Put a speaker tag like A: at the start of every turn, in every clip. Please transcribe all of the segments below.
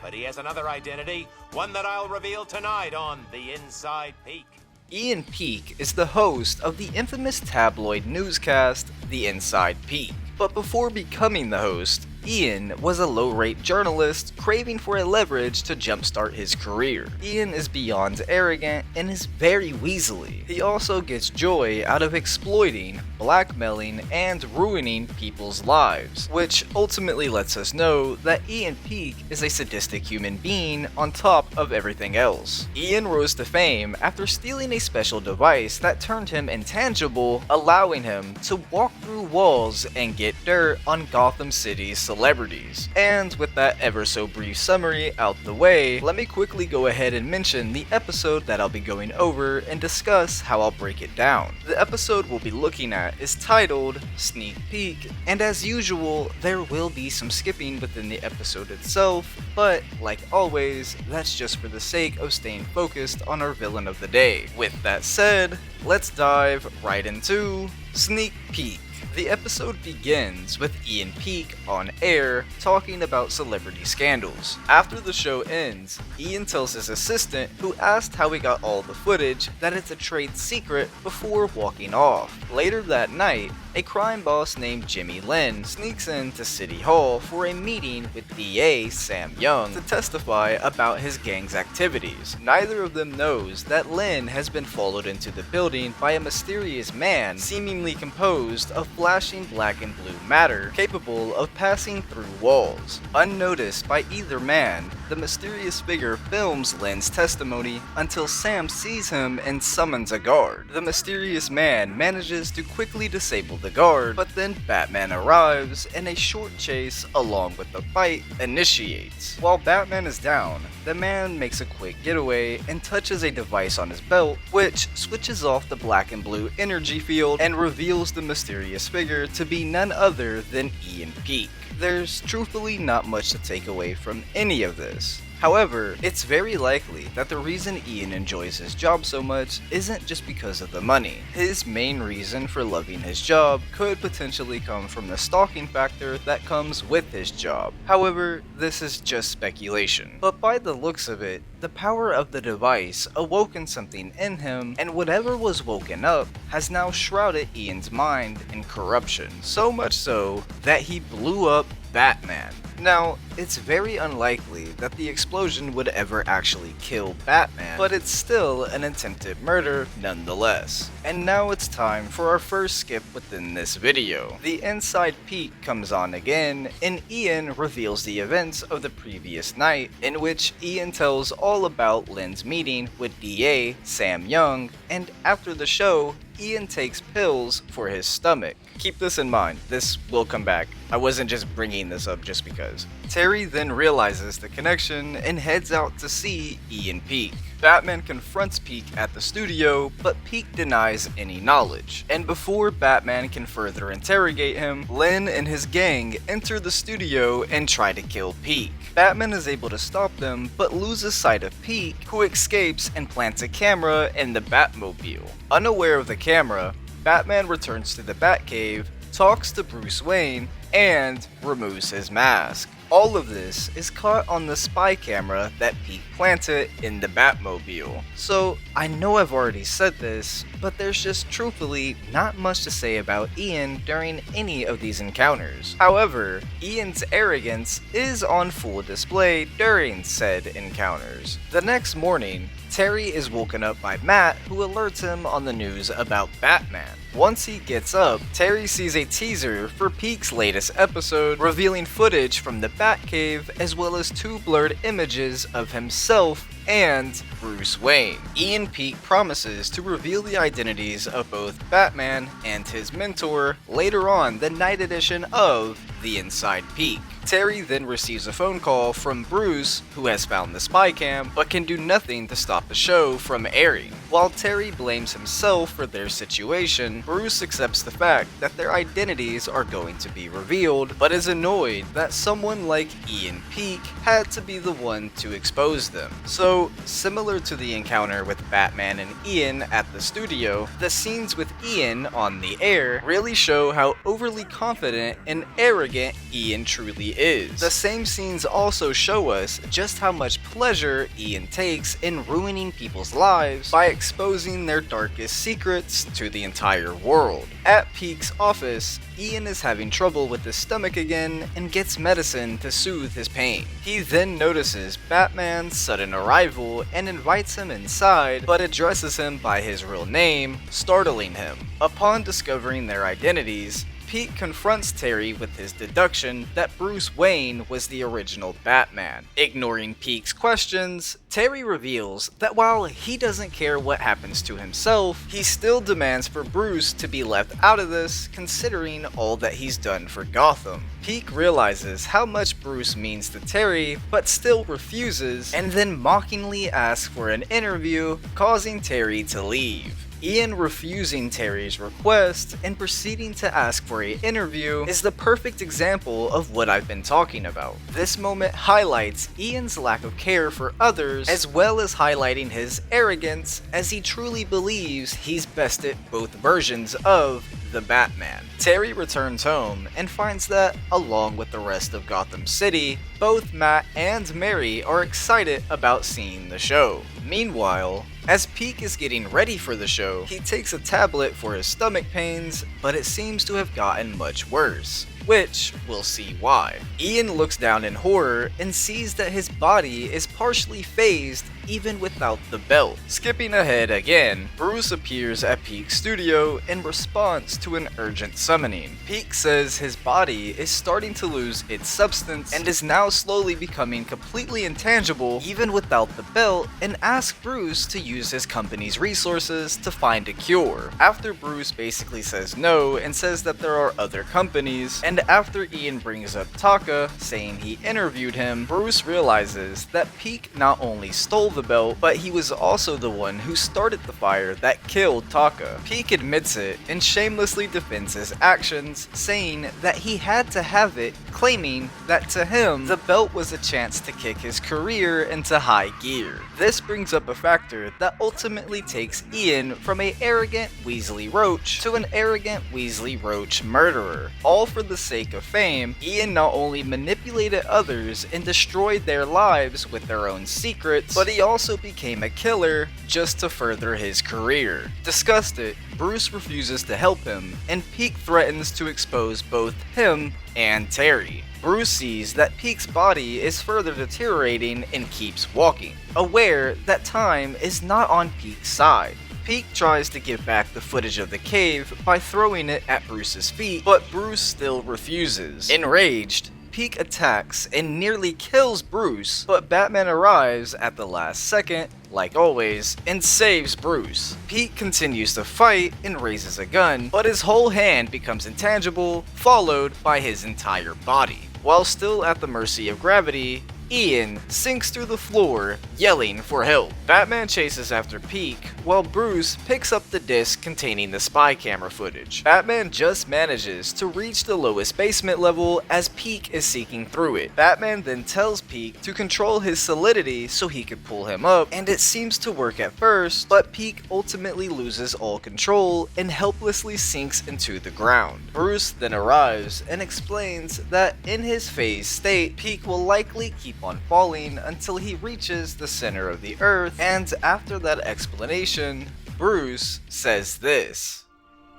A: But he has another identity, one that I'll reveal tonight on The Inside Peak.
B: Ian Peak is the host of the infamous tabloid newscast, The Inside Peak. But before becoming the host, Ian was a low-rate journalist craving for a leverage to jumpstart his career. Ian is beyond arrogant and is very weaselly. He also gets joy out of exploiting, blackmailing, and ruining people's lives, which ultimately lets us know that Ian Peak is a sadistic human being on top of everything else. Ian rose to fame after stealing a special device that turned him intangible, allowing him to walk through walls and get dirt on Gotham City's celebrities. And with that ever so brief summary out the way, let me quickly go ahead and mention the episode that I'll be going over and discuss how I'll break it down. The episode we'll be looking at is titled Sneak Peek, and as usual, there will be some skipping within the episode itself, but like always, that's just for the sake of staying focused on our villain of the day. With that said, let's dive right into Sneak Peek. The episode begins with Ian Peak on air talking about celebrity scandals. After the show ends, Ian tells his assistant, who asked how he got all the footage, that it's a trade secret before walking off. Later that night, a crime boss named Jimmy Lin sneaks into City Hall for a meeting with DA Sam Young to testify about his gang's activities. Neither of them knows that Lin has been followed into the building by a mysterious man seemingly composed of flashing black and blue matter capable of passing through walls. Unnoticed by either man, the mysterious figure films Lin's testimony until Sam sees him and summons a guard. The mysterious man manages to quickly disable the guard, but then Batman arrives and a short chase along with the fight initiates. While Batman is down, the man makes a quick getaway and touches a device on his belt, which switches off the black and blue energy field and reveals the mysterious figure to be none other than Ian Peak. There's truthfully not much to take away from any of this. However, it's very likely that the reason Ian enjoys his job so much isn't just because of the money. His main reason for loving his job could potentially come from the stalking factor that comes with his job. However, this is just speculation. But by the looks of it, the power of the device awoken something in him, and whatever was woken up has now shrouded Ian's mind in corruption. So much so that he blew up Batman. Now, it's very unlikely that the explosion would ever actually kill Batman, but it's still an attempted murder nonetheless. And now it's time for our first skip within this video. The Inside Peak comes on again, and Ian reveals the events of the previous night, in which Ian tells all about Lin's meeting with DA Sam Young, and after the show, Ian takes pills for his stomach. Keep this in mind, this will come back. I wasn't just bringing this up just because. Terry then realizes the connection and heads out to see Ian Peak. Batman confronts Peak at the studio, but Peak denies any knowledge. And before Batman can further interrogate him, Lin and his gang enter the studio and try to kill Peak. Batman is able to stop them, but loses sight of Peak, who escapes and plants a camera in the Batmobile. Unaware of the camera, Batman returns to the Batcave, talks to Bruce Wayne, and removes his mask. All of this is caught on the spy camera that Peak planted in the Batmobile. So, I know I've already said this, but there's just truthfully not much to say about Ian during any of these encounters. However, Ian's arrogance is on full display during said encounters. The next morning, Terry is woken up by Matt, who alerts him on the news about Batman. Once he gets up, Terry sees a teaser for Peak's latest episode, revealing footage from the Batcave as well as two blurred images of himself and Bruce Wayne. Ian Peak promises to reveal the identities of both Batman and his mentor later on the night edition of The Inside Peak. Terry then receives a phone call from Bruce, who has found the spy cam, but can do nothing to stop the show from airing. While Terry blames himself for their situation, Bruce accepts the fact that their identities are going to be revealed, but is annoyed that someone like Ian Peak had to be the one to expose them. So, similar to the encounter with Batman and Ian at the studio, the scenes with Ian on the air really show how overly confident and arrogant Ian truly is. The same scenes also show us just how much pleasure Ian takes in ruining people's lives by exposing their darkest secrets to the entire world. At Peake's office, Ian is having trouble with his stomach again and gets medicine to soothe his pain. He then notices Batman's sudden arrival and invites him inside, but addresses him by his real name, startling him. Upon discovering their identities, Pete confronts Terry with his deduction that Bruce Wayne was the original Batman. Ignoring Pete's questions, Terry reveals that while he doesn't care what happens to himself, he still demands for Bruce to be left out of this, considering all that he's done for Gotham. Pete realizes how much Bruce means to Terry, but still refuses, and then mockingly asks for an interview, causing Terry to leave. Ian refusing Terry's request and proceeding to ask for an interview is the perfect example of what I've been talking about. This moment highlights Ian's lack of care for others, as well as highlighting his arrogance, as he truly believes he's bested both versions of the Batman. Terry returns home and finds that, along with the rest of Gotham City, both Matt and Mary are excited about seeing the show. Meanwhile, as Pete is getting ready for the show, he takes a tablet for his stomach pains, but it seems to have gotten much worse, which we'll see why. Ian looks down in horror and sees that his body is partially phased even without the belt. Skipping ahead again, Bruce appears at Pete's studio in response to an urgent summoning. Pete says his body is starting to lose its substance and is now slowly becoming completely intangible even without the belt, and asks Bruce to use his company's resources to find a cure. After Bruce basically says no and says that there are other companies, and after Ian brings up Taka, saying he interviewed him, Bruce realizes that Pete not only stole the belt, but he was also the one who started the fire that killed Taka. Pete admits it and shamelessly defends his actions, saying that he had to have it, claiming that to him, the belt was a chance to kick his career into high gear. This brings up a factor that ultimately takes Ian from an arrogant Weasley Roach to an arrogant Weasley Roach murderer. All for the sake of fame, Ian not only manipulated others and destroyed their lives with their own secrets, but he also became a killer just to further his career. Disgusted, Bruce refuses to help him, and Pete threatens to expose both him and Terry. Bruce sees that Pete's body is further deteriorating and keeps walking, aware that time is not on Pete's side. Pete tries to give back the footage of the cave by throwing it at Bruce's feet, but Bruce still refuses. Enraged, Pete attacks and nearly kills Bruce, but Batman arrives at the last second, like always, and saves Bruce. Pete continues to fight and raises a gun, but his whole hand becomes intangible, followed by his entire body. While still at the mercy of gravity, Ian sinks through the floor, yelling for help. Batman chases after Pete, while Bruce picks up the disc containing the spy camera footage. Batman just manages to reach the lowest basement level as Pete is seeking through it. Batman then tells Pete to control his solidity so he could pull him up, and it seems to work at first, but Pete ultimately loses all control and helplessly sinks into the ground. Bruce then arrives and explains that in his phased state, Pete will likely keep on falling until he reaches the center of the earth, and after that explanation, Bruce says this: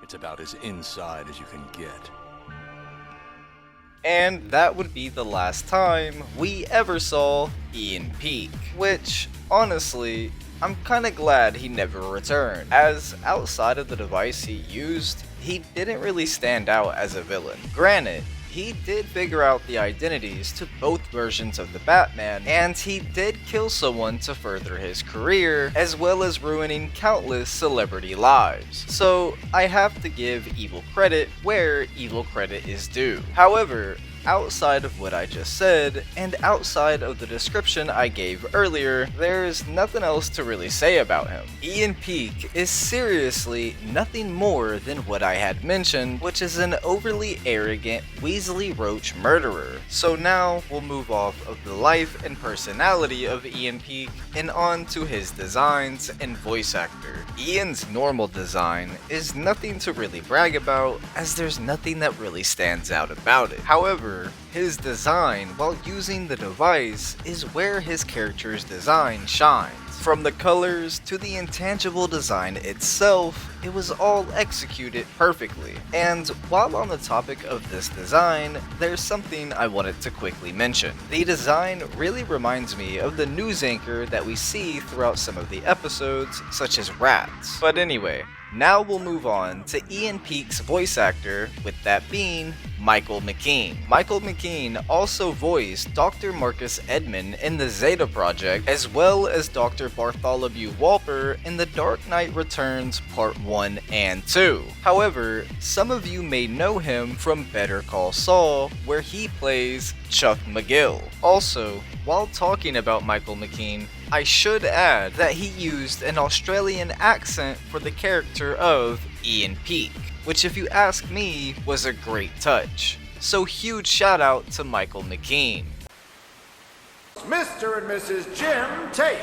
C: "It's about as inside as you can get."
B: And that would be the last time we ever saw Ian Peak, which, honestly, I'm kinda glad he never returned, as outside of the device he used, he didn't really stand out as a villain. Granted, he did figure out the identities to both versions of the Batman, and he did kill someone to further his career, as well as ruining countless celebrity lives. So I have to give evil credit where evil credit is due. However, outside of what I just said, and outside of the description I gave earlier, there's nothing else to really say about him. Ian Peak is seriously nothing more than what I had mentioned, which is an overly arrogant Weasley Roach murderer. So now we'll move off of the life and personality of Ian Peak and on to his designs and voice actor. Ian's normal design is nothing to really brag about, as there's nothing that really stands out about it. However, his design while using the device is where his character's design shines. From the colors to the intangible design itself, it was all executed perfectly. And while on the topic of this design, there's something I wanted to quickly mention. The design really reminds me of the news anchor that we see throughout some of the episodes, such as Rats. But anyway, now we'll move on to Ian Peake's voice actor, with that being Michael McKean. Michael McKean also voiced Dr. Marcus Edmund in the Zeta Project, as well as Dr. Bartholomew Walper in The Dark Knight Returns Part 1 and 2. However, some of you may know him from Better Call Saul, where he plays Chuck McGill. Also, while talking about Michael McKean, I should add that he used an Australian accent for the character of Ian Peake, which if you ask me was a great touch. So huge shout out to Michael McKean.
D: Mr. and Mrs. Jim Tate.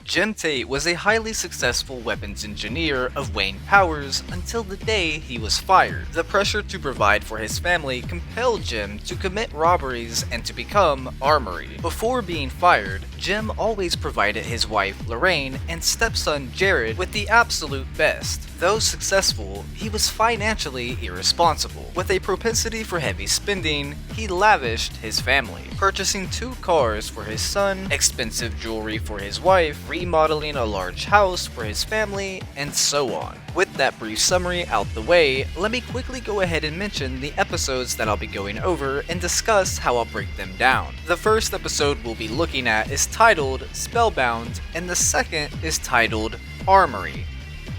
B: Jim Tate was a highly successful weapons engineer of Wayne Powers until the day he was fired. The pressure to provide for his family compelled Jim to commit robberies and to become Armory. Before being fired, Jim always provided his wife Lorraine and stepson Jared with the absolute best. Though successful, he was financially irresponsible. With a propensity for heavy spending, he lavished his family, purchasing 2 cars for his son, expensive jewelry for his wife, remodeling a large house for his family, and so on. With that brief summary out the way, let me quickly go ahead and mention the episodes that I'll be going over and discuss how I'll break them down. The first episode we'll be looking at is titled Spellbound, and the second is titled Armory.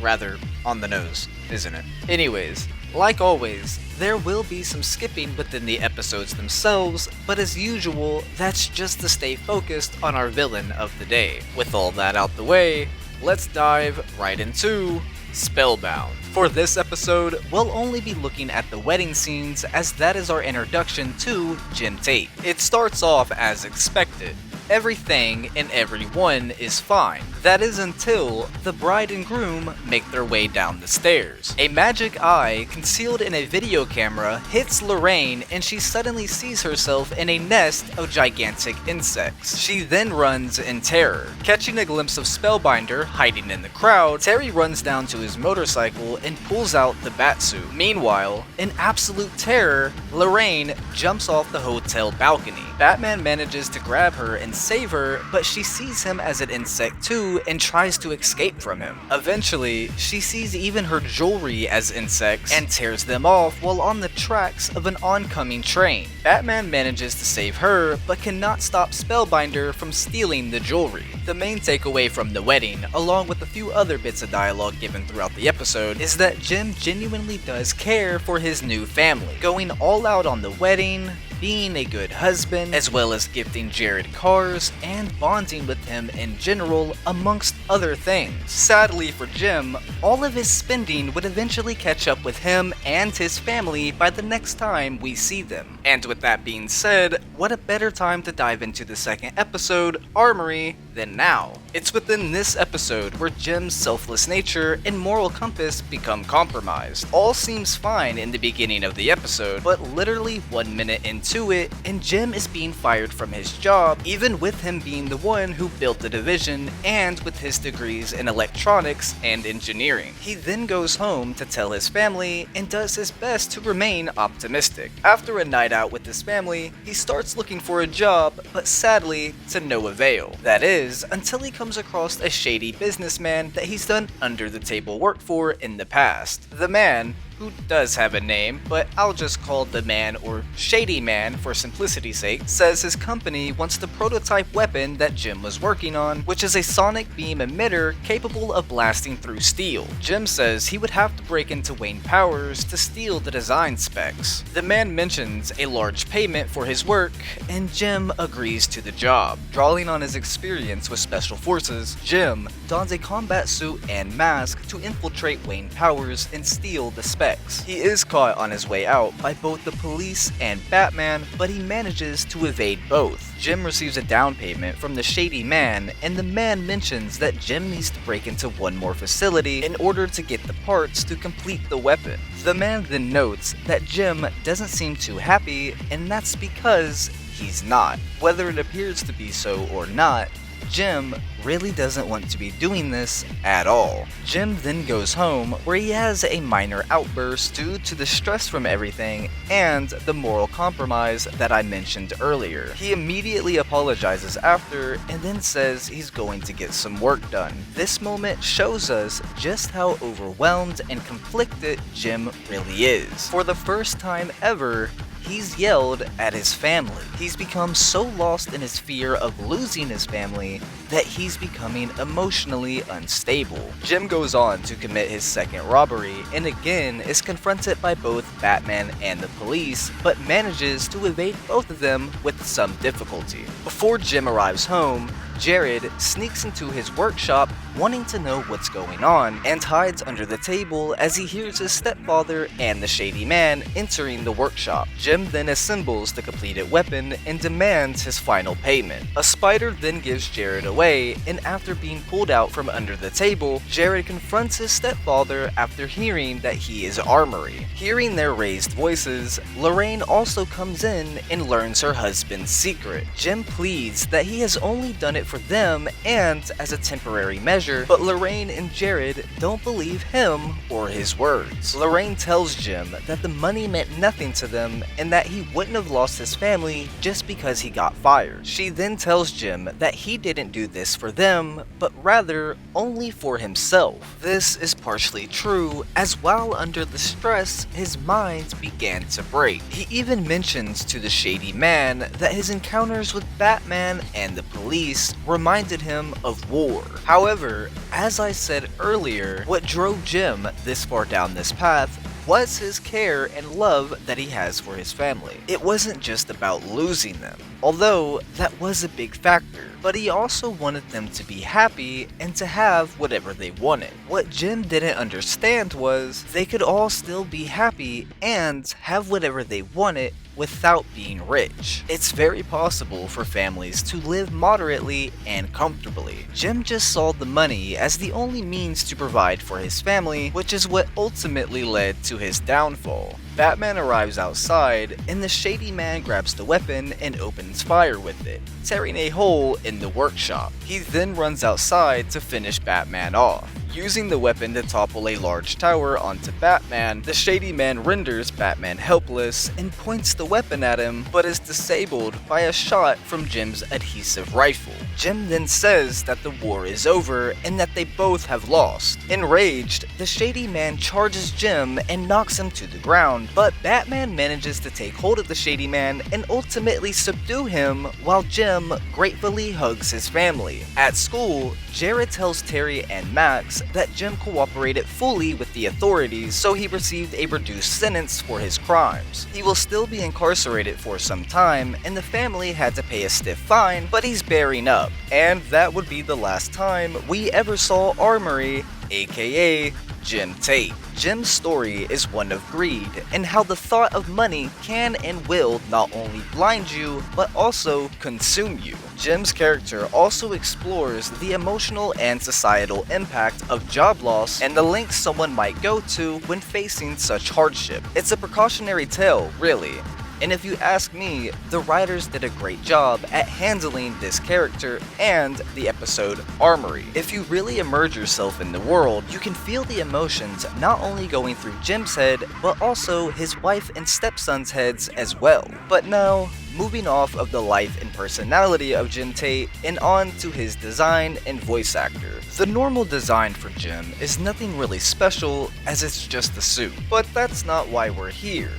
B: Rather on the nose, isn't it? Anyways, like always, there will be some skipping within the episodes themselves, but as usual, that's just to stay focused on our villain of the day. With all that out the way, let's dive right into Spellbound. For this episode, we'll only be looking at the wedding scenes, as that is our introduction to Jim Tate. It starts off as expected. Everything and everyone is fine. That is until the bride and groom make their way down the stairs. A magic eye concealed in a video camera hits Lorraine, and she suddenly sees herself in a nest of gigantic insects. She then runs in terror. Catching a glimpse of Spellbinder hiding in the crowd, Terry runs down to his motorcycle and pulls out the batsuit. Meanwhile, in absolute terror, Lorraine jumps off the hotel balcony. Batman manages to grab her and save her, but she sees him as an insect too and tries to escape from him. Eventually, she sees even her jewelry as insects and tears them off while on the tracks of an oncoming train. Batman manages to save her, but cannot stop Spellbinder from stealing the jewelry. The main takeaway from the wedding, along with a few other bits of dialogue given throughout the episode, is that Jim genuinely does care for his new family, going all out on the wedding, being a good husband, as well as gifting Jared cars and bonding with him in general, amongst other things. Sadly for Jim, all of his spending would eventually catch up with him and his family by the next time we see them. And with that being said, what a better time to dive into the second episode, Armory, than now. It's within this episode where Jim's selfless nature and moral compass become compromised. All seems fine in the beginning of the episode, but literally 1 minute into it, and Jim is being fired from his job, even with him being the one who built the division and with his degrees in electronics and engineering. He then goes home to tell his family and does his best to remain optimistic. After a night out with his family, he starts looking for a job, but sadly to no avail. That is, until he comes across a shady businessman that he's done under the table work for in the past. The man, who does have a name, but I'll just call the man or Shady Man for simplicity's sake, says his company wants the prototype weapon that Jim was working on, which is a sonic beam emitter capable of blasting through steel. Jim says he would have to break into Wayne Powers to steal the design specs. The man mentions a large payment for his work, and Jim agrees to the job. Drawing on his experience with special forces, Jim dons a combat suit and mask to infiltrate Wayne Powers and steal the specs. effects. He is caught on his way out by both the police and Batman, but he manages to evade both. Jim receives a down payment from the shady man, and the man mentions that Jim needs to break into one more facility in order to get the parts to complete the weapon. The man then notes that Jim doesn't seem too happy, and that's because he's not. Whether it appears to be so or not, Jim really doesn't want to be doing this at all. Jim then goes home where he has a minor outburst due to the stress from everything and the moral compromise that I mentioned earlier. He immediately apologizes after and then says he's going to get some work done. This moment shows us just how overwhelmed and conflicted Jim really is. For the first time ever, he's yelled at his family. He's become so lost in his fear of losing his family that he's becoming emotionally unstable. Jim goes on to commit his second robbery and again is confronted by both Batman and the police, but manages to evade both of them with some difficulty. Before Jim arrives home, Jared sneaks into his workshop wanting to know what's going on and hides under the table as he hears his stepfather and the shady man entering the workshop. Jim then assembles the completed weapon and demands his final payment. A spider then gives Jared away, and after being pulled out from under the table, Jared confronts his stepfather after hearing that he is Armory. Hearing their raised voices, Lorraine also comes in and learns her husband's secret. Jim pleads that he has only done it for them and as a temporary measure, but Lorraine and Jared don't believe him or his words. Lorraine tells Jim that the money meant nothing to them and that he wouldn't have lost his family just because he got fired. She then tells Jim that he didn't do this for them, but rather only for himself. This is partially true, as while under the stress, his mind began to break. He even mentions to the shady man that his encounters with Batman and the police reminded him of war. However, as I said earlier, what drove Jim this far down this path was his care and love that he has for his family. It wasn't just about losing them, although that was a big factor, but he also wanted them to be happy and to have whatever they wanted. What Jim didn't understand was they could all still be happy and have whatever they wanted without being rich. It's very possible for families to live moderately and comfortably. Jim just saw the money as the only means to provide for his family, which is what ultimately led to his downfall. Batman arrives outside, and the shady man grabs the weapon and opens fire with it, tearing a hole in the workshop. He then runs outside to finish Batman off. Using the weapon to topple a large tower onto Batman, the shady man renders Batman helpless and points the weapon at him, but is disabled by a shot from Jim's adhesive rifle. Jim then says that the war is over and that they both have lost. Enraged, the shady man charges Jim and knocks him to the ground, but Batman manages to take hold of the shady man and ultimately subdue him while Jim gratefully hugs his family. At school, Jared tells Terry and Max that Jim cooperated fully with the authorities, so he received a reduced sentence for his crimes. He will still be incarcerated for some time, and the family had to pay a stiff fine, but he's bearing up. And that would be the last time we ever saw Armory, aka Jim Tate. Jim's story is one of greed, and how the thought of money can and will not only blind you, but also consume you. Jim's character also explores the emotional and societal impact of job loss and the lengths someone might go to when facing such hardship. It's a precautionary tale, really. And if you ask me, the writers did a great job at handling this character and the episode Armory. If you really immerse yourself in the world, you can feel the emotions not only going through Jim's head, but also his wife and stepson's heads as well. But now, moving off of the life and personality of Jim Tate and on to his design and voice actor. The normal design for Jim is nothing really special, as it's just a suit. But that's not why we're here.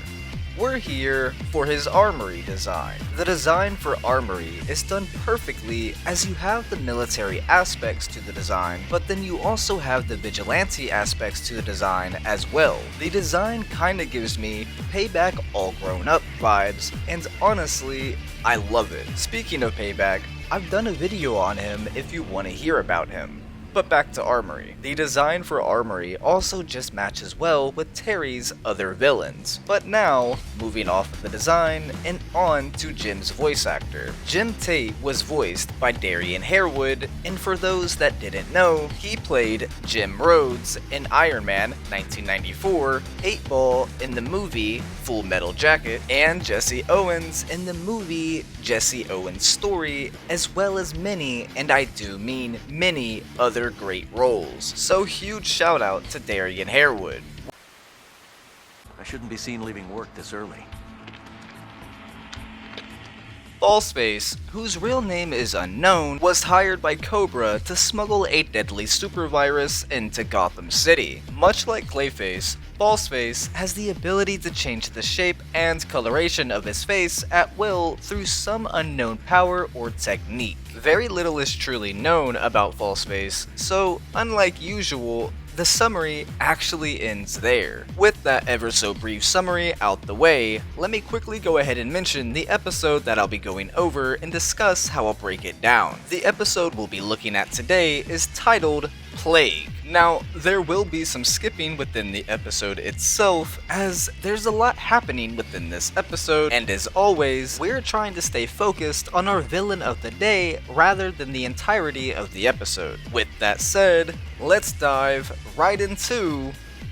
B: We're here for his Armory design. The design for Armory is done perfectly, as you have the military aspects to the design, but then you also have the vigilante aspects to the design as well. The design kinda gives me Payback all grown up vibes, and honestly, I love it. Speaking of Payback, I've done a video on him if you want to hear about him. But back to Armory. The design for Armory also just matches well with Terry's other villains. But now, moving off of the design and on to Jim's voice actor. Jim Tate was voiced by Darian Harewood, and for those that didn't know, he played Jim Rhodes in Iron Man 1994, 8-Ball in the movie Full Metal Jacket, and Jesse Owens in the movie Jesse Owens' Story, as well as many, and I do mean many, other great roles. So huge shout out to Darian Harewood.
C: I shouldn't be seen leaving work this early.
B: Ballspace, whose real name is unknown, was hired by Cobra to smuggle a deadly super virus into Gotham City. Much like Clayface, Ballspace has the ability to change the shape and coloration of his face at will through some unknown power or technique. Very little is truly known about Ballspace, so unlike usual, the summary actually ends there. With that ever so brief summary out the way, let me quickly go ahead and mention the episode that I'll be going over and discuss how I'll break it down. The episode we'll be looking at today is titled Plague. Now, there will be some skipping within the episode itself, as there's a lot happening within this episode, and as always, we're trying to stay focused on our villain of the day rather than the entirety of the episode. With that said, let's dive right into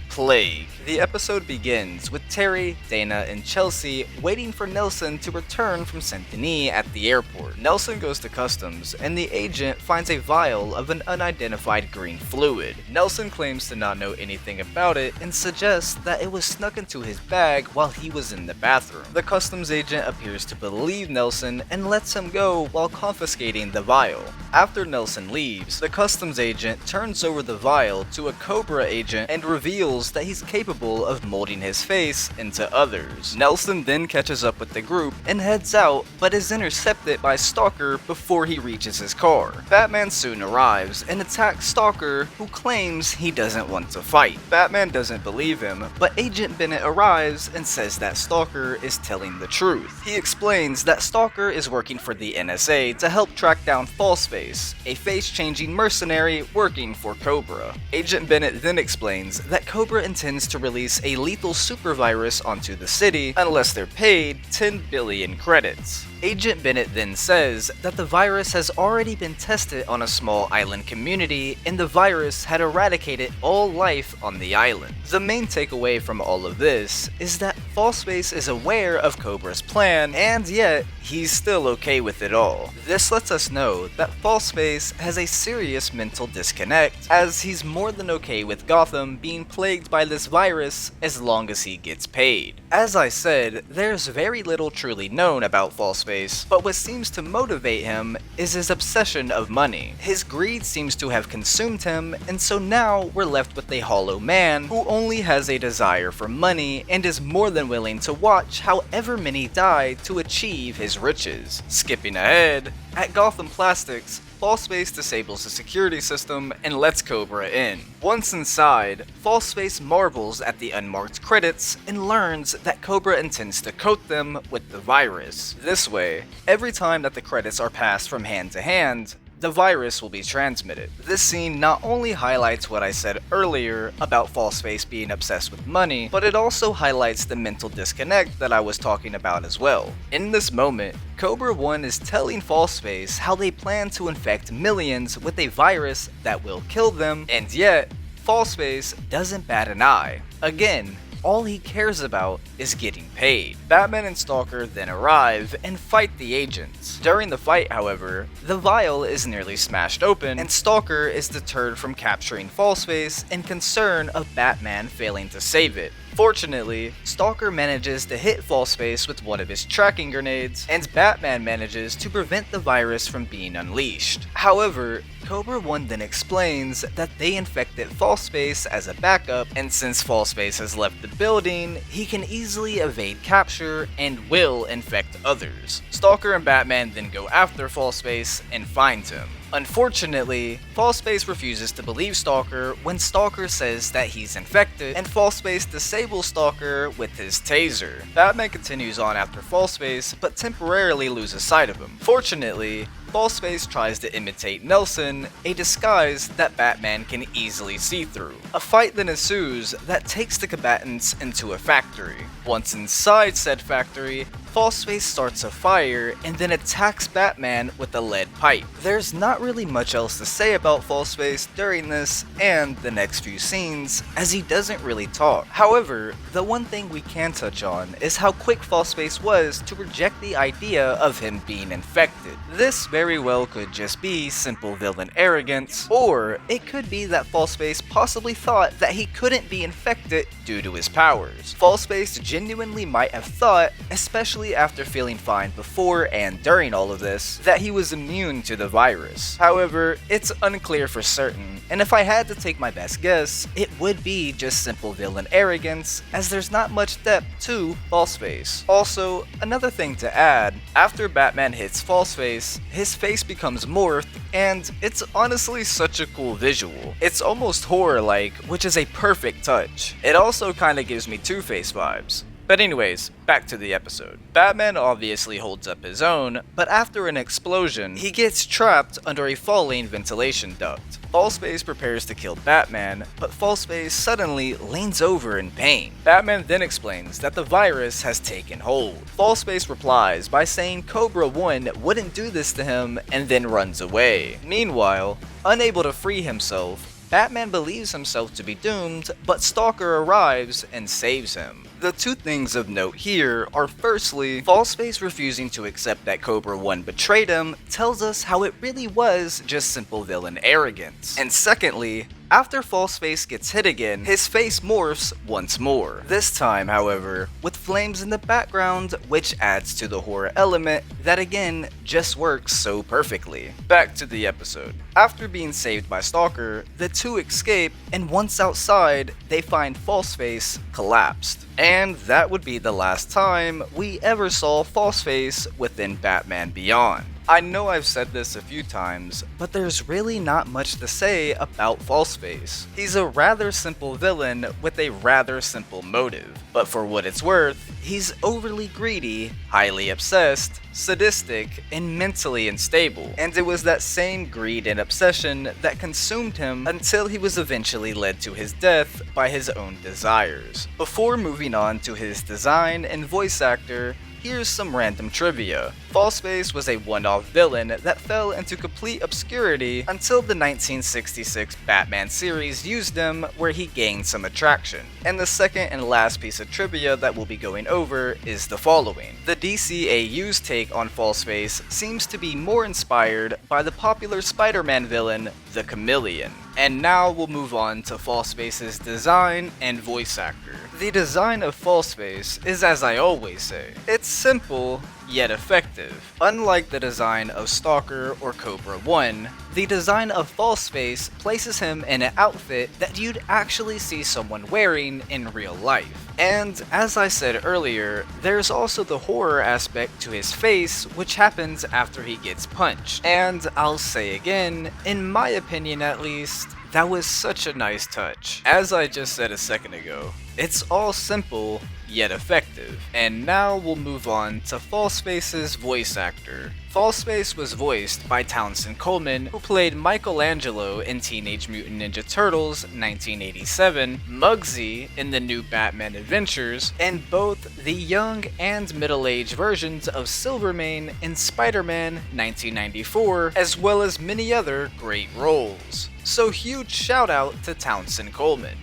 B: Plague. The episode begins with Terry, Dana, and Chelsea waiting for Nelson to return from Saint Denis at the airport. Nelson goes to customs, and the agent finds a vial of an unidentified green fluid. Nelson claims to not know anything about it and suggests that it was snuck into his bag while he was in the bathroom. The customs agent appears to believe Nelson and lets him go while confiscating the vial. After Nelson leaves, the customs agent turns over the vial to a Cobra agent and reveals that he's capable of molding his face into others. Nelson then catches up with the group and heads out, but is intercepted by Stalker before he reaches his car. Batman soon arrives and attacks Stalker, who claims he doesn't want to fight. Batman doesn't believe him, but Agent Bennett arrives and says that Stalker is telling the truth. He explains that Stalker is working for the NSA to help track down Falseface, a face-changing mercenary working for Cobra. Agent Bennett then explains that Cobra intends to release a lethal super virus onto the city unless they're paid 10 billion credits. Agent Bennett then says that the virus has already been tested on a small island community and the virus had eradicated all life on the island. The main takeaway from all of this is that Falseface is aware of Cobra's plan, and yet he's still okay with it all. This lets us know that Falseface has a serious mental disconnect, as he's more than okay with Gotham being plagued by this virus as long as he gets paid. As I said, there's very little truly known about Falseface, but what seems to motivate him is his obsession of money. His greed seems to have consumed him, and so now we're left with a hollow man who only has a desire for money and is more than willing to watch however many die to achieve his riches. Skipping ahead, at Gotham Plastics, Falseface disables the security system and lets Cobra in. Once inside, Falseface marvels at the unmarked credits and learns that Cobra intends to coat them with the virus. This way, every time that the credits are passed from hand to hand, the virus will be transmitted. This scene not only highlights what I said earlier about Falseface being obsessed with money, but it also highlights the mental disconnect that I was talking about as well. In this moment, Cobra 1 is telling Falseface how they plan to infect millions with a virus that will kill them, and yet, Falseface doesn't bat an eye. Again, all he cares about is getting paid. Batman and Stalker then arrive and fight the agents. During the fight, however, the vial is nearly smashed open, and Stalker is deterred from capturing Falseface in concern of Batman failing to save it. Fortunately, Stalker manages to hit Falseface with one of his tracking grenades, and Batman manages to prevent the virus from being unleashed. However, Cobra 1 then explains that they infected Falseface as a backup, and since Falseface has left the building, he can easily evade capture and will infect others. Stalker and Batman then go after Falseface and find him. Unfortunately, Falseface refuses to believe Stalker when Stalker says that he's infected, and Falseface disables Stalker with his taser. Batman continues on after Falseface, but temporarily loses sight of him. Fortunately, Falseface tries to imitate Nelson, a disguise that Batman can easily see through. A fight then ensues that takes the combatants into a factory. Once inside said factory, Falseface starts a fire and then attacks Batman with a lead pipe. There's not really much else to say about Falseface during this and the next few scenes, as he doesn't really talk. However, the one thing we can touch on is how quick Falseface was to reject the idea of him being infected. This very well could just be simple villain arrogance, or it could be that Falseface possibly thought that he couldn't be infected due to his powers. Falseface genuinely might have thought, especially after feeling fine before and during all of this, that he was immune to the virus. However, it's unclear for certain, and if I had to take my best guess, it would be just simple villain arrogance, as there's not much depth to Falseface. Also, another thing to add, after Batman hits Falseface, his face becomes morphed, and it's honestly such a cool visual. It's almost horror-like, which is a perfect touch. It also kinda gives me Two-Face vibes. But anyways, back to the episode. Batman obviously holds up his own, but after an explosion, he gets trapped under a falling ventilation duct. Falseface prepares to kill Batman, but Falseface suddenly leans over in pain. Batman then explains that the virus has taken hold. Falseface replies by saying Cobra 1 wouldn't do this to him and then runs away. Meanwhile, unable to free himself, Batman believes himself to be doomed, but Stalker arrives and saves him. The two things of note here are firstly, Falseface refusing to accept that Cobra 1 betrayed him tells us how it really was just simple villain arrogance. And secondly, after Falseface gets hit again, his face morphs once more. This time, however, with flames in the background, which adds to the horror element that again just works so perfectly. Back to the episode. After being saved by Stalker, the two escape, and once outside, they find Falseface collapsed. And that would be the last time we ever saw Falseface within Batman Beyond. I know I've said this a few times, but there's really not much to say about Falseface. He's a rather simple villain with a rather simple motive, but for what it's worth, he's overly greedy, highly obsessed, sadistic, and mentally unstable. And it was that same greed and obsession that consumed him until he was eventually led to his death by his own desires. Before moving on to his design and voice actor, here's some random trivia. Falseface was a one-off villain that fell into complete obscurity until the 1966 Batman series used him, where he gained some attraction. And the second and last piece of trivia that we'll be going over is the following. The DCAU's take on Falseface seems to be more inspired by the popular Spider-Man villain, the Chameleon. And now we'll move on to Falseface's design and voice actor. The design of Falseface is, as I always say, it's simple, yet effective. Unlike the design of Stalker or Cobra 1, the design of Falseface places him in an outfit that you'd actually see someone wearing in real life. And as I said earlier, there's also the horror aspect to his face, which happens after he gets punched. And I'll say again, in my opinion at least, that was such a nice touch. As I just said a second ago, it's all simple, yet effective. And now we'll move on to Falseface's voice actor. Falseface was voiced by Townsend Coleman, who played Michelangelo in Teenage Mutant Ninja Turtles 1987, Muggsy in the new Batman Adventures, and both the young and middle-aged versions of Silvermane in Spider-Man 1994, as well as many other great roles. So huge shout out to Townsend Coleman.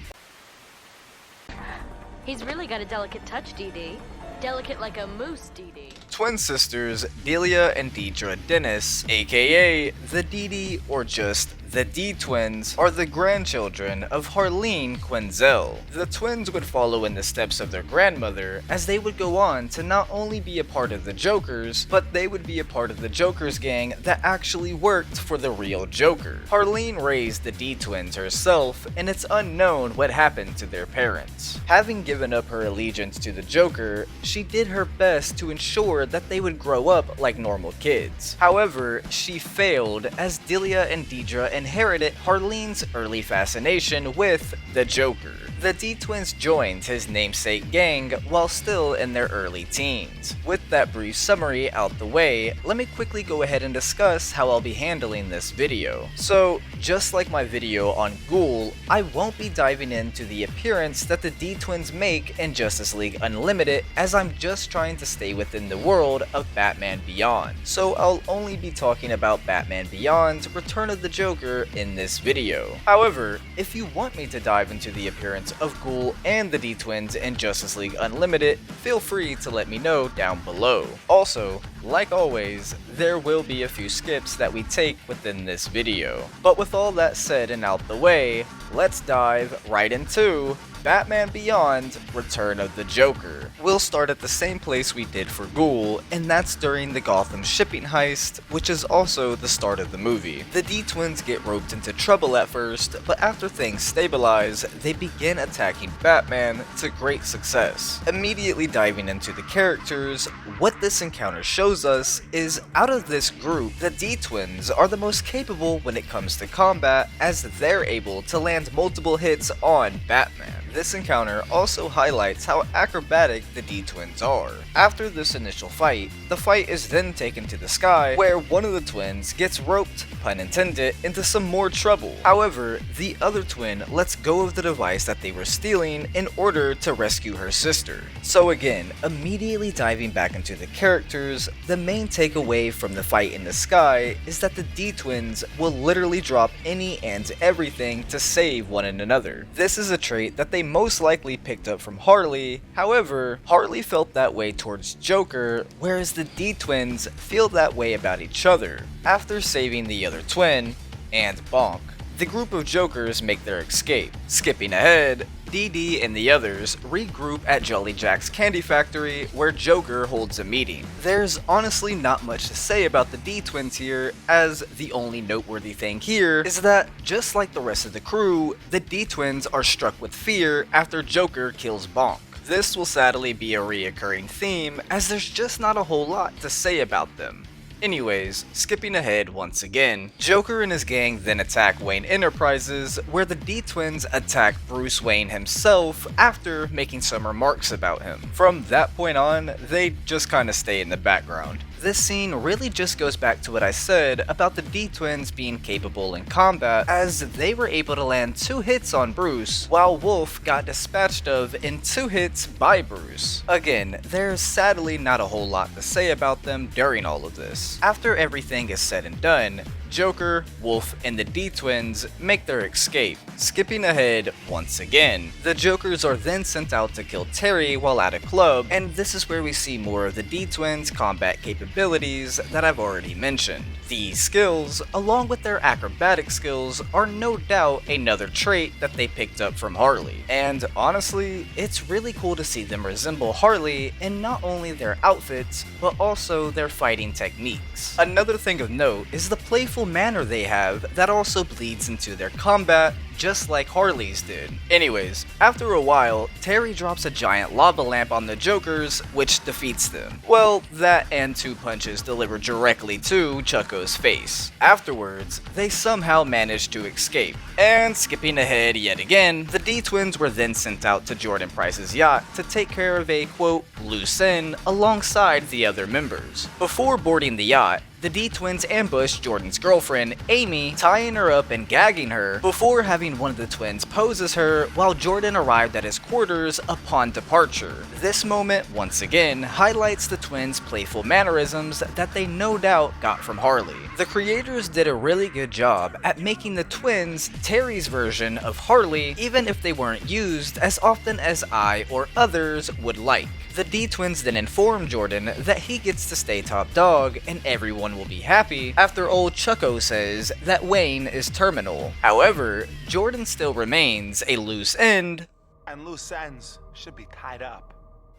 E: He's really got a delicate touch, DD. Delicate like a moose, DD.
B: Twin sisters Delia and Deidre Dennis, aka the Dee or just the D twins, are the grandchildren of Harleen Quinzel. The twins would follow in the steps of their grandmother, as they would go on to not only be a part of the Jokers, but they would be a part of the Jokers gang that actually worked for the real Joker. Harleen raised the D twins herself, and it's unknown what happened to their parents. Having given up her allegiance to the Joker, she did her best to ensure that they would grow up like normal kids. However, she failed, as Delia and Deidre inherited Harleen's early fascination with the Joker. The D-Twins joined his namesake gang while still in their early teens. With that brief summary out the way, let me quickly go ahead and discuss how I'll be handling this video. So, just like my video on Ghoul, I won't be diving into the appearance that the D-Twins make in Justice League Unlimited, as I'm just trying to stay within the world of Batman Beyond. So I'll only be talking about Batman Beyond: Return of the Joker in this video. However, if you want me to dive into the appearance of Ghoul and the D-Twins in Justice League Unlimited, feel free to let me know down below. Also, like always, there will be a few skips that we take within this video. But with all that said and out the way, let's dive right into Batman Beyond: Return of the Joker. We'll start at the same place we did for Ghoul, and that's during the Gotham shipping heist, which is also the start of the movie. The D-Twins get roped into trouble at first, but after things stabilize, they begin attacking Batman to great success. Immediately diving into the characters, what this encounter shows us is out of this group, the D-Twins are the most capable when it comes to combat, as they're able to land multiple hits on Batman. This encounter also highlights how acrobatic the D-Twins are. After this initial fight, the fight is then taken to the sky, where one of the twins gets roped, pun intended, into some more trouble. However, the other twin lets go of the device that they were stealing in order to rescue her sister. So again, immediately diving back into the characters, the main takeaway from the fight in the sky is that the D-Twins will literally drop any and everything to save one another. This is a trait that they most likely picked up from Harley. However, Harley felt that way towards Joker, whereas the D-Twins feel that way about each other. After saving the other twin, and bonk, the group of Jokers make their escape. Skipping ahead, DD and the others regroup at Jolly Jack's candy factory, where Joker holds a meeting. There's honestly not much to say about the D-Twins here, as the only noteworthy thing here is that, just like the rest of the crew, the D-Twins are struck with fear after Joker kills Bonk. This will sadly be a reoccurring theme, as there's just not a whole lot to say about them. Anyways, skipping ahead once again, Joker and his gang then attack Wayne Enterprises, where the D-Twins attack Bruce Wayne himself after making some remarks about him. From that point on, they just kinda stay in the background. This scene really just goes back to what I said about the D-Twins being capable in combat, as they were able to land 2 hits on Bruce, while Wolf got dispatched of in 2 hits by Bruce. Again, there's sadly not a whole lot to say about them during all of this. After everything is said and done, Joker, Wolf, and the D-Twins make their escape. Skipping ahead once again, the Jokers are then sent out to kill Terry while at a club, and this is where we see more of the D-Twins' combat capabilities that I've already mentioned. These skills, along with their acrobatic skills, are no doubt another trait that they picked up from Harley. And honestly, it's really cool to see them resemble Harley in not only their outfits, but also their fighting techniques. Another thing of note is the playful manner they have that also bleeds into their combat, just like Harley's did. Anyways, after a while, Terry drops a giant lava lamp on the Jokers, which defeats them. Well, that and 2 punches delivered directly to Chucko's face. Afterwards, they somehow managed to escape. And skipping ahead yet again, the D-Twins were then sent out to Jordan Price's yacht to take care of a, quote, loose end alongside the other members. Before boarding the yacht, the D-Twins ambushed Jordan's girlfriend, Amy, tying her up and gagging her, before having one of the twins pose as her while Jordan arrived at his quarters upon departure. This moment, once again, highlights the twins' playful mannerisms that they no doubt got from Harley. The creators did a really good job at making the twins Terry's version of Harley, even if they weren't used as often as I or others would like. The D-Twins then inform Jordan that he gets to stay top dog and everyone will be happy, after old Chucko says that Wayne is terminal. However, Jordan still remains a loose end,
D: And loose ends should be tied up.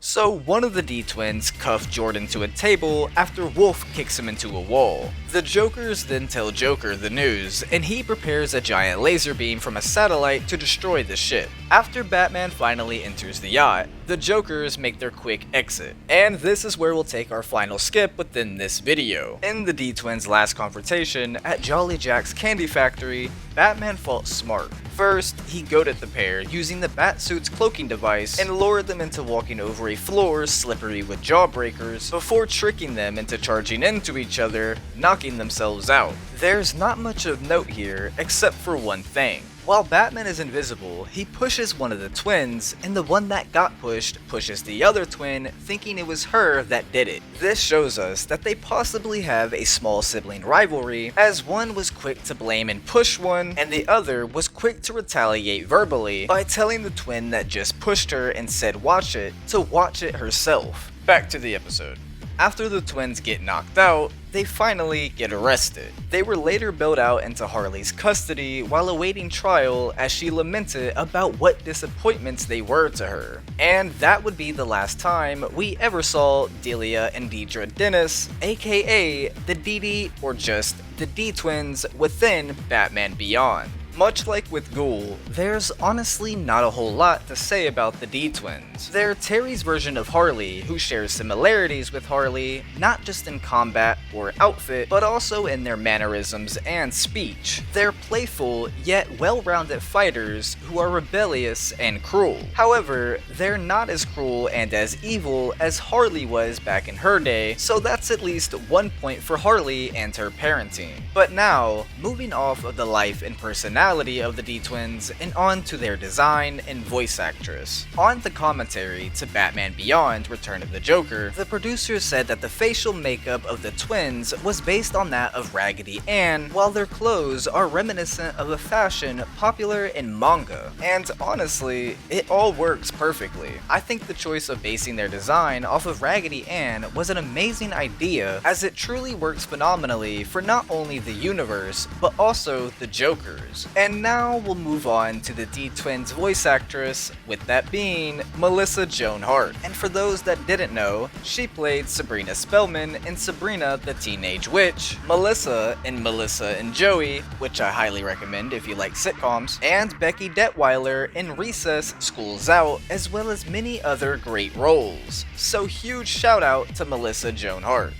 B: so one of the D-Twins cuff Jordan to a table after Wolf kicks him into a wall. The Jokers then tell Joker the news, and he prepares a giant laser beam from a satellite to destroy the ship. After Batman finally enters the yacht, the Jokers make their quick exit. And this is where we'll take our final skip within this video. In the D-Twins' last confrontation at Jolly Jack's Candy Factory, Batman fought smart. First, he goaded the pair using the Batsuit's cloaking device and lured them into walking over a floor slippery with jawbreakers before tricking them into charging into each other, knocking themselves out. There's not much of note here except for one thing. While Batman is invisible, he pushes one of the twins, and the one that got pushed pushes the other twin, thinking it was her that did it. This shows us that they possibly have a small sibling rivalry, as one was quick to blame and push one, and the other was quick to retaliate verbally by telling the twin that just pushed her and said watch it, to watch it herself. Back to the episode. After the twins get knocked out, they finally get arrested. They were later bailed out into Harley's custody while awaiting trial as she lamented about what disappointments they were to her. And that would be the last time we ever saw Delia and Deidre Dennis, aka the DD or just the D-Twins within Batman Beyond. Much like with Ghoul, there's honestly not a whole lot to say about the D-Twins. They're Terry's version of Harley, who shares similarities with Harley, not just in combat or outfit, but also in their mannerisms and speech. They're playful, yet well-rounded fighters who are rebellious and cruel. However, they're not as cruel and as evil as Harley was back in her day, so that's at least 1 point for Harley and her parenting. But now, moving off of the life and personality of the D-Twins and on to their design and voice actress. On the commentary to Batman Beyond: Return of the Joker, the producers said that the facial makeup of the twins was based on that of Raggedy Ann, while their clothes are reminiscent of a fashion popular in manga. And honestly, it all works perfectly. I think the choice of basing their design off of Raggedy Ann was an amazing idea, as it truly works phenomenally for not only the universe, but also the Jokers. And now we'll move on to the D-Twins voice actress, with that being Melissa Joan Hart. And for those that didn't know, she played Sabrina Spellman in Sabrina the Teenage Witch, Melissa in Melissa and Joey, which I highly recommend if you like sitcoms, and Becky Detweiler in Recess School's Out, as well as many other great roles. So huge shout out to Melissa Joan Hart.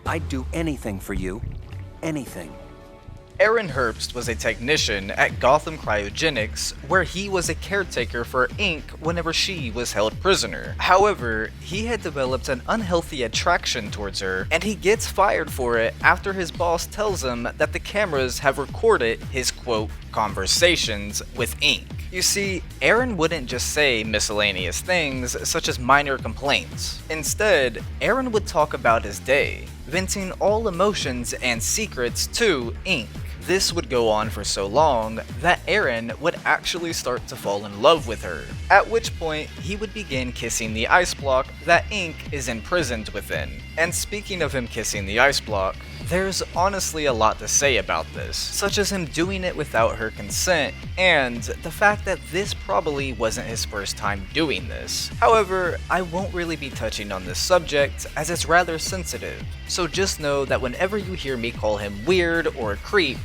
C: I'd do anything for you. Anything.
B: Aaron Herpst was a technician at Gotham Cryogenics, where he was a caretaker for Inc. whenever she was held prisoner. However, he had developed an unhealthy attraction towards her, and he gets fired for it after his boss tells him that the cameras have recorded his quote, conversations with Inc. You see, Aaron wouldn't just say miscellaneous things such as minor complaints. Instead, Aaron would talk about his day, venting all emotions and secrets to Inc. This would go on for so long that Aaron would actually start to fall in love with her, at which point he would begin kissing the ice block that Inc. is imprisoned within. And speaking of him kissing the ice block, there's honestly a lot to say about this, such as him doing it without her consent, and the fact that this probably wasn't his first time doing this. However, I won't really be touching on this subject as it's rather sensitive, so just know that whenever you hear me call him weird or a creep,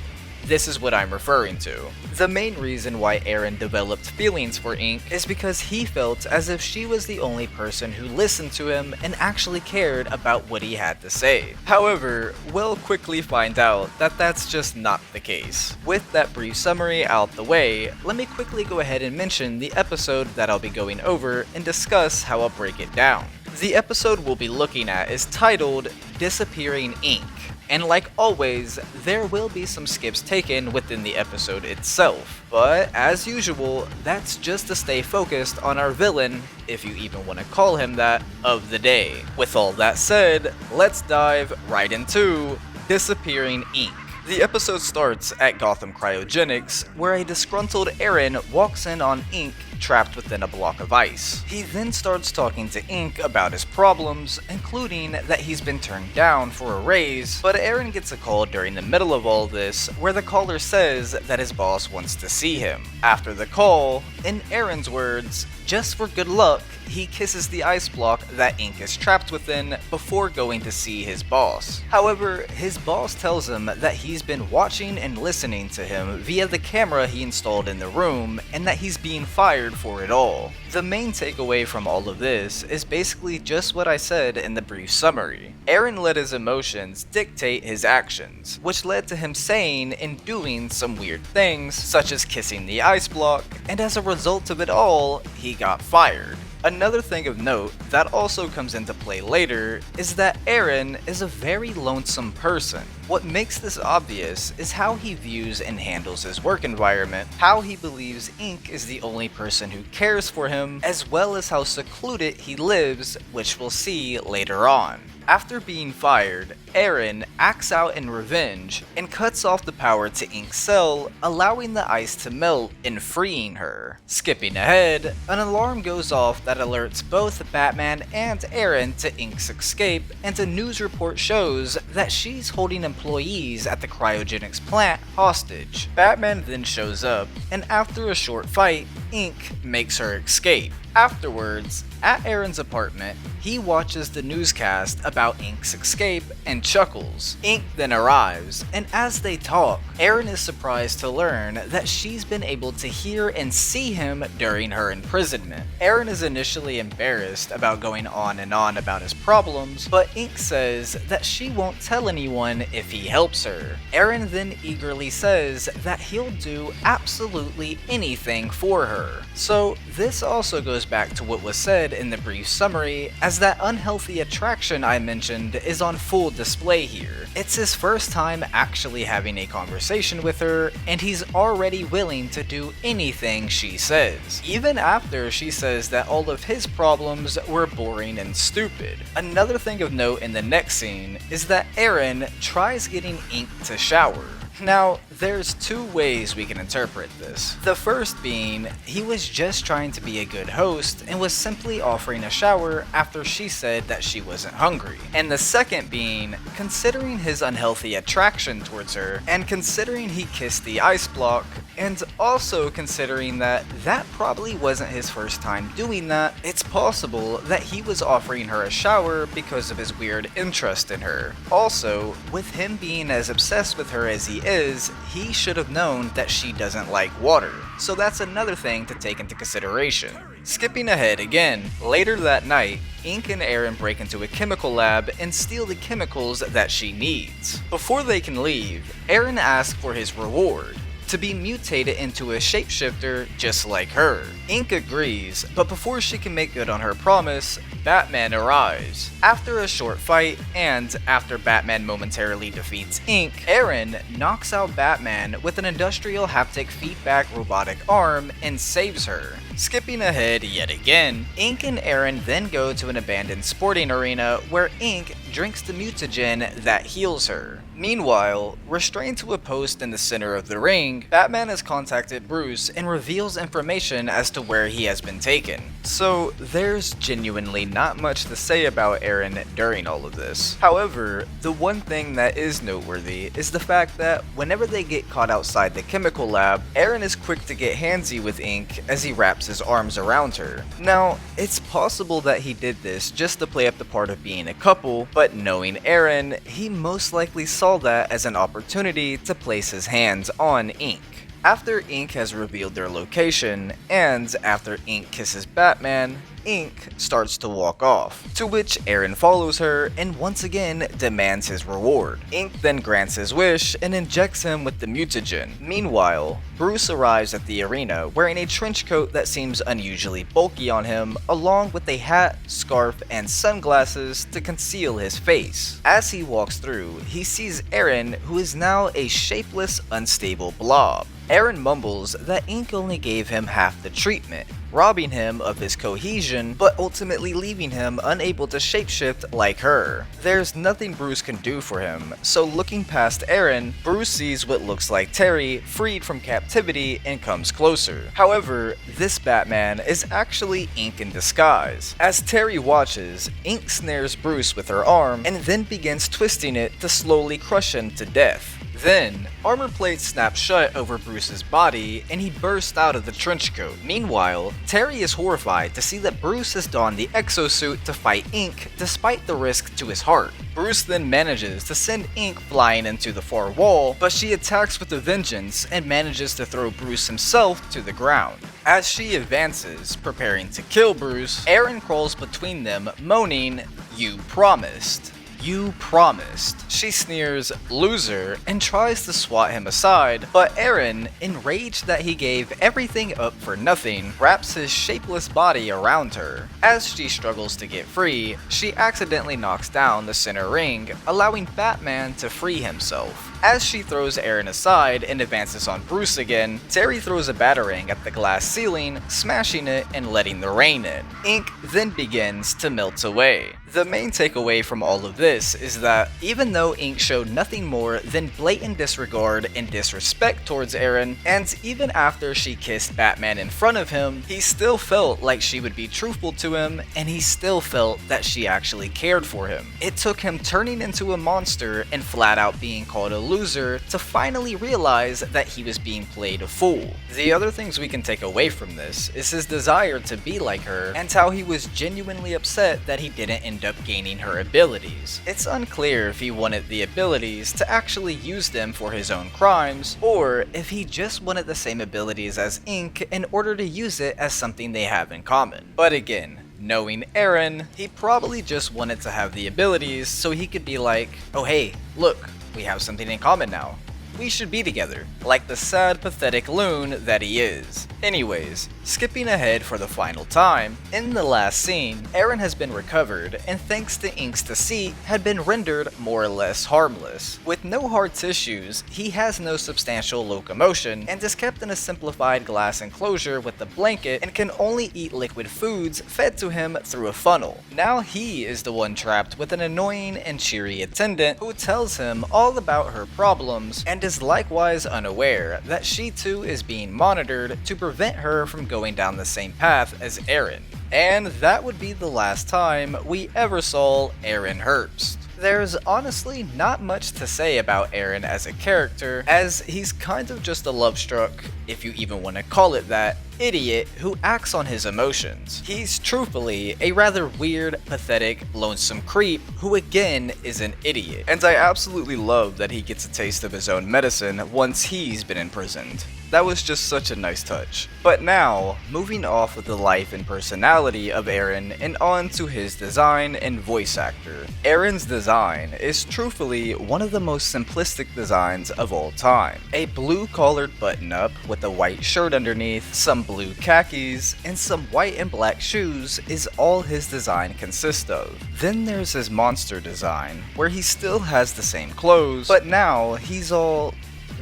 B: this is what I'm referring to. The main reason why Aaron developed feelings for Inc. is because he felt as if she was the only person who listened to him and actually cared about what he had to say. However, we'll quickly find out that that's just not the case. With that brief summary out the way, let me quickly go ahead and mention the episode that I'll be going over and discuss how I'll break it down. The episode we'll be looking at is titled Disappearing Inc. And like always, there will be some skips taken within the episode itself. But as usual, that's just to stay focused on our villain, if you even want to call him that, of the day. With all that said, let's dive right into Disappearing Inc. The episode starts at Gotham Cryogenics, where a disgruntled Aaron walks in on Inc. trapped within a block of ice. He then starts talking to Inc. about his problems, including that he's been turned down for a raise, but Aaron gets a call during the middle of all this where the caller says that his boss wants to see him. After the call, in Aaron's words, just for good luck, he kisses the ice block that Inc. is trapped within before going to see his boss. However, his boss tells him that he's been watching and listening to him via the camera he installed in the room, and that he's being fired fired for it all. The main takeaway from all of this is basically just what I said in the brief summary. Aaron let his emotions dictate his actions, which led to him saying and doing some weird things, such as kissing the ice block, and as a result of it all, he got fired. Another thing of note that also comes into play later is that Aaron is a very lonesome person. What makes this obvious is how he views and handles his work environment, how he believes Ink is the only person who cares for him, as well as how secluded he lives, which we'll see later on. After being fired, Aaron acts out in revenge and cuts off the power to Ink's cell, allowing the ice to melt and freeing her. Skipping ahead, an alarm goes off that alerts both Batman and Aaron to Ink's escape, and a news report shows that she's holding employees at the cryogenics plant hostage. Batman then shows up, and after a short fight, Ink makes her escape. Afterwards, at Aaron's apartment, he watches the newscast about Ink's escape and chuckles. Ink then arrives, and as they talk, Aaron is surprised to learn that she's been able to hear and see him during her imprisonment. Aaron is initially embarrassed about going on and on about his problems, but Ink says that she won't tell anyone if he helps her. Aaron then eagerly says that he'll do absolutely anything for her. So this also goes back to what was said in the brief summary, as that unhealthy attraction I mentioned is on full display here. It's his first time actually having a conversation with her, and he's already willing to do anything she says, even after she says that all of his problems were boring and stupid. Another thing of note in the next scene is that Aaron tries getting Ink to shower. Now, there's two ways we can interpret this. The first being, he was just trying to be a good host and was simply offering a shower after she said that she wasn't hungry. And the second being, considering his unhealthy attraction towards her, and considering he kissed the ice block, and also considering that that probably wasn't his first time doing that, it's possible that he was offering her a shower because of his weird interest in her. Also, with him being as obsessed with her as he is, he should have known that she doesn't like water. So that's another thing to take into consideration. Skipping ahead again, later that night, Ink and Aaron break into a chemical lab and steal the chemicals that she needs. Before they can leave, Aaron asks for his reward, to be mutated into a shapeshifter just like her. Ink agrees, but before she can make good on her promise, Batman arrives. After a short fight, and after Batman momentarily defeats Ink, Aaron knocks out Batman with an industrial haptic feedback robotic arm and saves her. Skipping ahead yet again, Ink and Aaron then go to an abandoned sporting arena where Ink drinks the mutagen that heals her. Meanwhile, restrained to a post in the center of the ring, Batman has contacted Bruce and reveals information as to where he has been taken. So there's genuinely not much to say about Aaron during all of this. However, the one thing that is noteworthy is the fact that whenever they get caught outside the chemical lab, Aaron is quick to get handsy with Ink as he wraps his arms around her. Now, it's possible that he did this just to play up the part of being a couple, but knowing Aaron, he most likely saw that as an opportunity to place his hands on Ink. After Ink has revealed their location, and after Ink kisses Batman, Ink starts to walk off, to which Aaron follows her and once again demands his reward. Ink then grants his wish and injects him with the mutagen. Meanwhile, Bruce arrives at the arena wearing a trench coat that seems unusually bulky on him, along with a hat, scarf, and sunglasses to conceal his face. As he walks through, he sees Aaron, who is now a shapeless, unstable blob. Aaron mumbles that Ink only gave him half the treatment, robbing him of his cohesion, but ultimately leaving him unable to shapeshift like her. There's nothing Bruce can do for him, so looking past Aaron, Bruce sees what looks like Terry freed from captivity and comes closer. However, this Batman is actually Ink in disguise. As Terry watches, Ink snares Bruce with her arm and then begins twisting it to slowly crush him to death. Then, armor plates snap shut over Bruce's body and he bursts out of the trench coat. Meanwhile, Terry is horrified to see that Bruce has donned the exosuit to fight Ink despite the risk to his heart. Bruce then manages to send Ink flying into the far wall, but she attacks with a vengeance and manages to throw Bruce himself to the ground. As she advances, preparing to kill Bruce, Aaron crawls between them, moaning, "You promised. You promised." She sneers, "Loser," and tries to swat him aside, but Aaron, enraged that he gave everything up for nothing, wraps his shapeless body around her. As she struggles to get free, she accidentally knocks down the center ring, allowing Batman to free himself. As she throws Aaron aside and advances on Bruce again, Terry throws a batarang at the glass ceiling, smashing it and letting the rain in. Ink then begins to melt away. The main takeaway from all of this is that even though Ink showed nothing more than blatant disregard and disrespect towards Aaron, and even after she kissed Batman in front of him, he still felt like she would be truthful to him, and he still felt that she actually cared for him. It took him turning into a monster and flat out being called a loser to finally realize that he was being played a fool. The other things we can take away from this is his desire to be like her, and how he was genuinely upset that he didn't end up gaining her abilities. It's unclear if he wanted the abilities to actually use them for his own crimes, or if he just wanted the same abilities as Ink in order to use it as something they have in common. But again, knowing Aaron, he probably just wanted to have the abilities so he could be like, "Oh hey, look, we have something in common now. We should be together," like the sad, pathetic loon that he is. Anyways, skipping ahead for the final time, in the last scene, Aaron has been recovered, and thanks to Ink's deceit, had been rendered more or less harmless. With no hard tissues, he has no substantial locomotion, and is kept in a simplified glass enclosure with a blanket, and can only eat liquid foods fed to him through a funnel. Now he is the one trapped with an annoying and cheery attendant who tells him all about her problems, and is likewise unaware that she too is being monitored to prevent her from going down the same path as Aaron. And that would be the last time we ever saw Aaron Herpst. There's honestly not much to say about Aaron as a character, as he's kind of just a love-struck, if you even want to call it that, idiot who acts on his emotions. He's truthfully a rather weird, pathetic, lonesome creep who again is an idiot. And I absolutely love that he gets a taste of his own medicine once he's been imprisoned. That was just such a nice touch. But now, moving off of the life and personality of Aaron and on to his design and voice actor. Aaron's design is truthfully one of the most simplistic designs of all time. A blue collared button up with a white shirt underneath, some blue khakis, and some white and black shoes is all his design consists of. Then there's his monster design, where he still has the same clothes, but now he's all,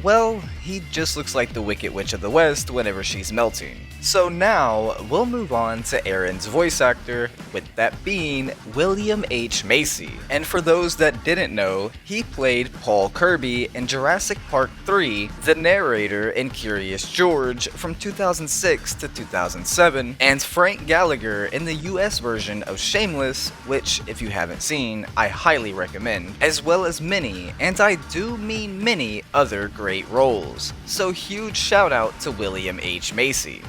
B: well, he just looks like the Wicked Witch of the West whenever she's melting. So now, we'll move on to Aaron's voice actor, with that being William H. Macy. And for those that didn't know, he played Paul Kirby in Jurassic Park 3, the narrator in Curious George from 2006 to 2007, and Frank Gallagher in the US version of Shameless, which, if you haven't seen, I highly recommend, as well as many, and I do mean many, other great roles. So huge shout out to William H. Macy.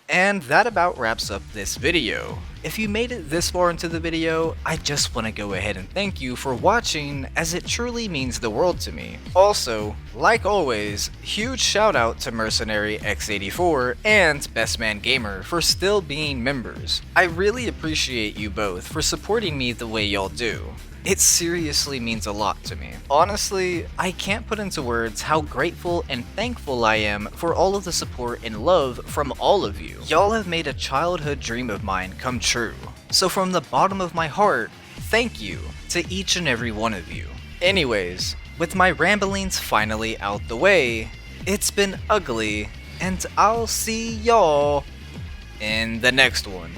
B: And that about wraps up this video. If you made it this far into the video, I just want to go ahead and thank you for watching, as it truly means the world to me. Also, like always, huge shout out to Mercenary X84 and Best Man Gamer for still being members. I really appreciate you both for supporting me the way y'all do. It seriously means a lot to me. Honestly, I can't put into words how grateful and thankful I am for all of the support and love from all of you. Y'all have made a childhood dream of mine come true. So from the bottom of my heart, thank you to each and every one of you. Anyways, with my ramblings finally out the way, it's been ugly, and I'll see y'all in the next one.